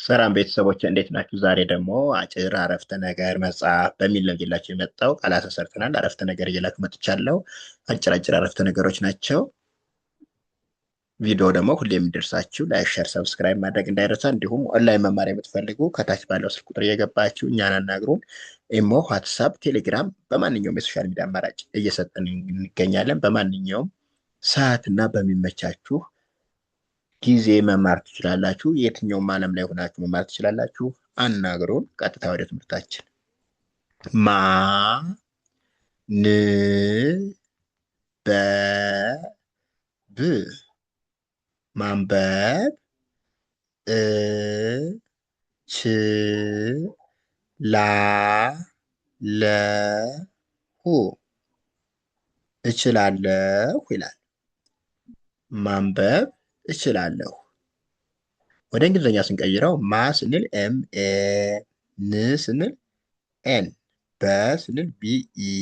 ሰላም ቤተሰቦች እንዴት ናችሁ? ዛሬ ደግሞ አጭር አረፍተ ነገር መጽሐፍ በሚል ነው ይዤላችሁ የመጣው። ቃላት ሰርተናል። አረፍተ ነገር ይዤላችሁ መጥቻለሁ። አጭር አጭር አረፍተ ነገሮች ናቸው። ቪዲዮ ደግሞ ሁሌ የሚደርሳችሁ ላይክ፣ ሸር፣ ሰብስክራይብ ማድረግ እንዳይረሳ። እንዲሁም ኦንላይን መማር የምትፈልጉ ከታች ባለው ስልክ ቁጥር እየገባችሁ እኛን አናግሩን። ኢሞ፣ ዋትሳፕ፣ ቴሌግራም በማንኛውም የሶሻል ሚዲያ አማራጭ እየሰጠን እንገኛለን። በማንኛውም ሰዓትና በሚመቻችሁ ጊዜ መማር ትችላላችሁ። የትኛውም ዓለም ላይ ሆናችሁ መማር ትችላላችሁ። አናግሩን። ቀጥታ ወደ ትምህርታችን። ማ ን በ ብ ማንበብ እ ች ላ ለ ሁ እችላለሁ ይላል። ማንበብ እችላለሁ። ወደ እንግሊዝኛ ስንቀይረው ማ ስንል ኤም ኤ፣ ን ስንል ኤን፣ በ ስንል ቢ ኢ፣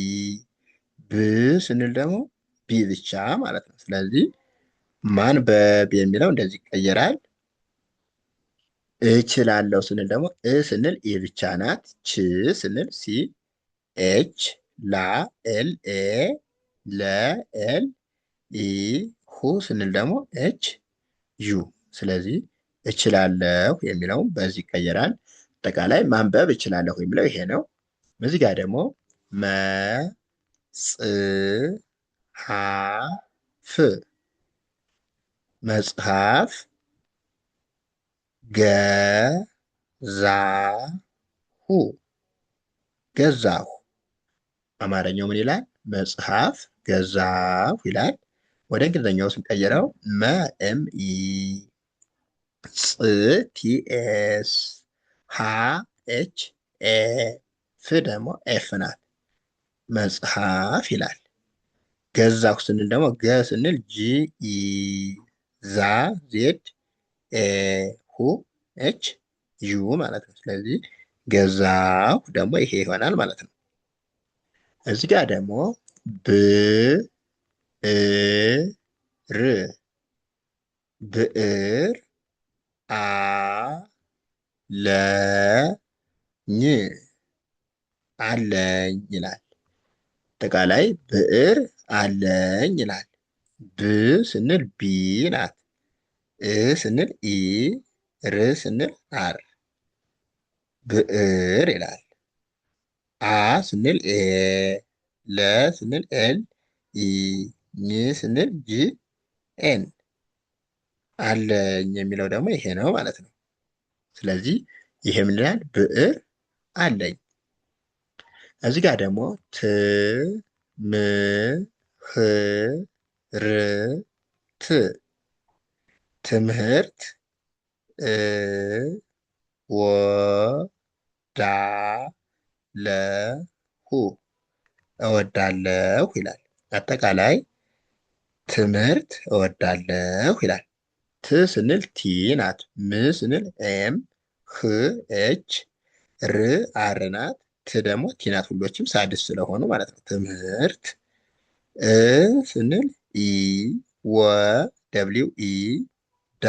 ብ ስንል ደግሞ ቢ ብቻ ማለት ነው። ስለዚህ ማንበብ የሚለው እንደዚህ ይቀየራል። እችላለሁ ስንል ደግሞ እ ስንል ኢ ብቻ ናት። ች ስንል ሲ ኤች፣ ላ ኤል ኤ፣ ለ ኤል ኢ፣ ሁ ስንል ደግሞ ኤች ዩ። ስለዚህ እችላለሁ የሚለው በዚህ ይቀየራል። አጠቃላይ ማንበብ እችላለሁ የሚለው ይሄ ነው። እዚህ ጋር ደግሞ መጽሐፍ መጽሐፍ ገዛሁ ገዛሁ። አማርኛው ምን ይላል? መጽሐፍ ገዛሁ ይላል። ወደ እንግሊዝኛው ስንቀይረው መ ኤም ኢ፣ ጽ ቲ ኤስ፣ ሀ ኤች ኤ፣ ፍ ደግሞ ኤፍ ናት። መጽሐፍ ይላል። ገዛሁ ስንል ደግሞ ገ ስንል ጂ ኢ፣ ዛ ዜድ ኤ፣ ሁ ኤች ዩ ማለት ነው። ስለዚህ ገዛሁ ደግሞ ይሄ ይሆናል ማለት ነው። እዚህ ጋር ደግሞ ብ እ ር ብዕር አ ለ ኝ አለኝ ይላል። አጠቃላይ ብዕር አለኝ ይላል። ብ ስንል ቢ ናት። እ ስንል ኢ፣ ር ስንል አር፣ ብዕር ይላል። አ ስንል ኤ፣ ለ ስንል ኤል ኢ፣ ኝ ስንል ጂ ኤን፣ አለኝ የሚለው ደግሞ ይሄ ነው ማለት ነው። ስለዚህ ይሄ ምን ይላል? ብዕር አለኝ። እዚህ ጋር ደግሞ ት ም ህ ር ት ትምህርት እ ወ ዳ ለ ሁ እወዳለሁ ይላል። አጠቃላይ ትምህርት እወዳለሁ ይላል። ት ስንል ቲ ናት። ም ስንል ኤም፣ ህ ኤች፣ ር አር ናት። ት ደግሞ ቲ ናት። ሁሎችም ሳድስ ስለሆኑ ማለት ነው። ትምህርት እ ስንል ኢ፣ ወ ደብሊው ኢ፣ ዳ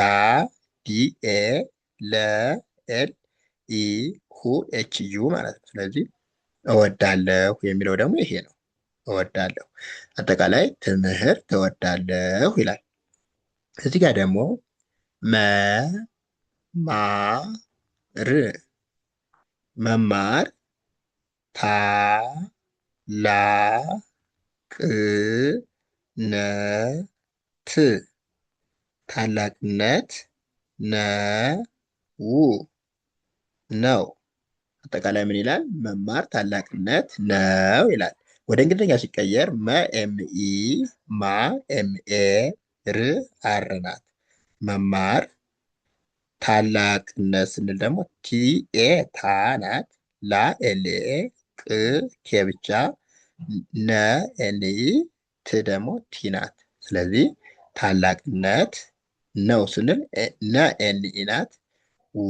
ዲ ኤ፣ ለ ኤል ኢ፣ ሁ ኤች ዩ ማለት ነው። ስለዚህ እወዳለሁ የሚለው ደግሞ ይሄ ነው። እወዳለሁ። አጠቃላይ ትምህርት እወዳለሁ ይላል። እዚህ ጋር ደግሞ መማር መማር ታላቅነት ታላቅነት ነው። አጠቃላይ ምን ይላል? መማር ታላቅነት ነው ይላል። ወደ እንግሊዝኛ ሲቀየር መ ኤም ኢ፣ ማ ኤም ኤ፣ ር አር ናት። መማር ታላቅነት ስንል ደግሞ ቲ ኤ ታ ናት። ላ ኤል ኤ፣ ቅ ኬ ብቻ፣ ነ ኤን ኢ፣ ት ደግሞ ቲ ናት። ስለዚህ ታላቅነት ነው ስንል ነ ኤን ኢ ናት፣ ው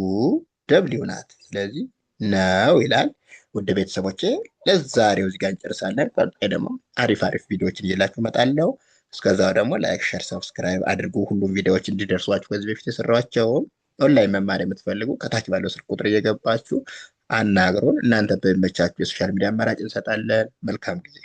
ደብሊው ናት። ስለዚህ ነው ይላል። ውድ ቤተሰቦቼ ለዛሬው እዚህ ጋር እንጨርሳለን። ቀጣይ ደግሞ አሪፍ አሪፍ ቪዲዮዎችን እየላችሁ እመጣለሁ። እስከዛው ደግሞ ላይክ፣ ሸር፣ ሰብስክራይብ አድርጉ። ሁሉም ቪዲዮዎች እንዲደርሷችሁ ከዚህ በፊት የሰራኋቸውን ኦንላይን መማር የምትፈልጉ ከታች ባለው ስልክ ቁጥር እየገባችሁ አናግሩን። እናንተ በሚመቻችሁ የሶሻል ሚዲያ አማራጭ እንሰጣለን። መልካም ጊዜ